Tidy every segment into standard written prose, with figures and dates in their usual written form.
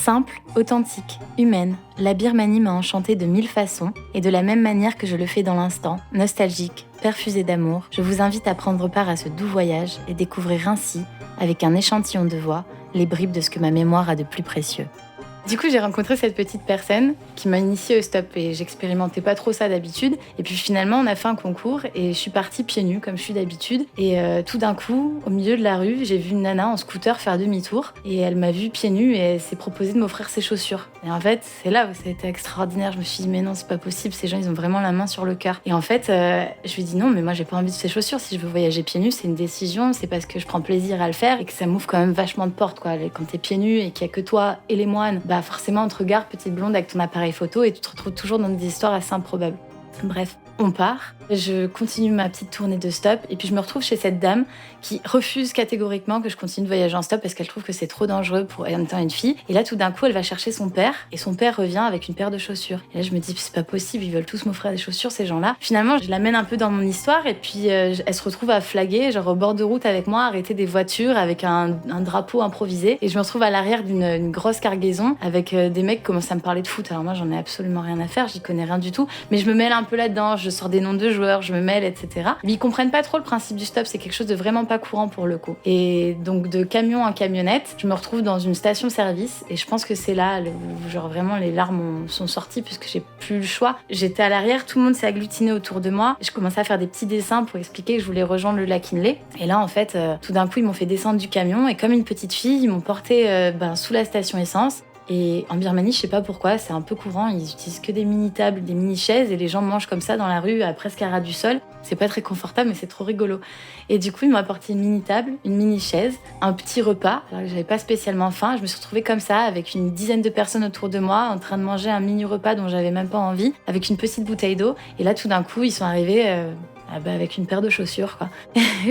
Simple, authentique, humaine, la Birmanie m'a enchantée de 1000 façons et de la même manière que je le fais dans l'instant, nostalgique, perfusé d'amour, je vous invite à prendre part à ce doux voyage et découvrir ainsi, avec un échantillon de voix, les bribes de ce que ma mémoire a de plus précieux. Du coup, j'ai rencontré cette petite personne qui m'a initiée au stop et j'expérimentais pas trop ça d'habitude. Et puis finalement, on a fait un concours et je suis partie pieds nus comme je suis d'habitude. Et tout d'un coup, au milieu de la rue, j'ai vu une nana en scooter faire demi-tour et elle m'a vue pieds nus et elle s'est proposée de m'offrir ses chaussures. Et en fait, c'est là où ça a été extraordinaire. Je me suis dit, mais non, c'est pas possible, ces gens, ils ont vraiment la main sur le cœur. Et en fait, je lui ai dit non, mais moi, j'ai pas envie de ces chaussures. Si je veux voyager pieds nus, c'est une décision, c'est parce que je prends plaisir à le faire et que ça m'ouvre quand même vachement de portes, quoi. Quand t'es pieds nus et qu'il y a que toi et les moines, forcément, on te regarde, petite blonde, avec ton appareil photo et tu te retrouves toujours dans des histoires assez improbables. Bref, on part, je continue ma petite tournée de stop et puis je me retrouve chez cette dame qui refuse catégoriquement que je continue de voyager en stop parce qu'elle trouve que c'est trop dangereux pour en étant une fille. Et là, tout d'un coup, elle va chercher son père et son père revient avec une paire de chaussures. Et là, je me dis, c'est pas possible, ils veulent tous m'offrir des chaussures, ces gens-là. Finalement, je l'amène un peu dans mon histoire et puis elle se retrouve à flaguer, genre au bord de route avec moi, arrêter des voitures avec un drapeau improvisé. Et je me retrouve à l'arrière d'une grosse cargaison avec des mecs qui commencent à me parler de foot. Alors moi, j'en ai absolument rien à faire, j'y connais rien du tout, mais je me mêle un peu là-dedans, je sors des noms de joueurs, je me mêle, etc. Mais ils comprennent pas trop le principe du stop, c'est quelque chose de vraiment pas courant pour le coup. Et donc de camion en camionnette, je me retrouve dans une station-service et je pense que c'est là où genre vraiment les larmes sont sorties puisque j'ai plus le choix. J'étais à l'arrière, tout le monde s'est agglutiné autour de moi. Je commençais à faire des petits dessins pour expliquer que je voulais rejoindre le lac Inle. Et là en fait, tout d'un coup ils m'ont fait descendre du camion et comme une petite fille, ils m'ont porté sous la station essence. Et en Birmanie, je sais pas pourquoi, c'est un peu courant, ils utilisent que des mini-tables, des mini-chaises et les gens mangent comme ça dans la rue, presque à ras du sol. C'est pas très confortable, mais c'est trop rigolo. Et du coup, ils m'ont apporté une mini-table, une mini-chaise, un petit repas, alors que j'avais pas spécialement faim. Je me suis retrouvée comme ça, avec une dizaine de personnes autour de moi, en train de manger un mini-repas dont j'avais même pas envie, avec une petite bouteille d'eau. Et là, tout d'un coup, ils sont arrivés avec une paire de chaussures, quoi.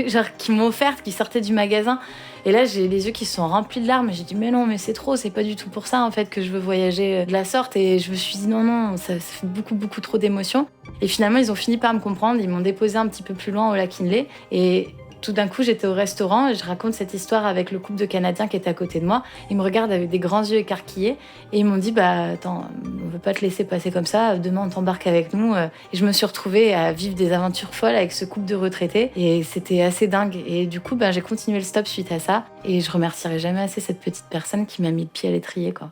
Genre, qui m'ont offerte, qui sortaient du magasin. Et là, j'ai les yeux qui se sont remplis de larmes. J'ai dit, mais non, mais c'est trop, c'est pas du tout pour ça, en fait, que je veux voyager de la sorte. Et je me suis dit, non, ça fait beaucoup, beaucoup trop d'émotions. Et finalement, ils ont fini par me comprendre. Ils m'ont déposé un petit peu plus loin au lac Inle. Et tout d'un coup, j'étais au restaurant et je raconte cette histoire avec le couple de Canadiens qui est à côté de moi. Ils me regardent avec des grands yeux écarquillés et ils m'ont dit, attends, on veut pas te laisser passer comme ça, demain on t'embarque avec nous. Et je me suis retrouvée à vivre des aventures folles avec ce couple de retraités et c'était assez dingue. Et du coup, j'ai continué le stop suite à ça et je remercierai jamais assez cette petite personne qui m'a mis le pied à l'étrier, quoi.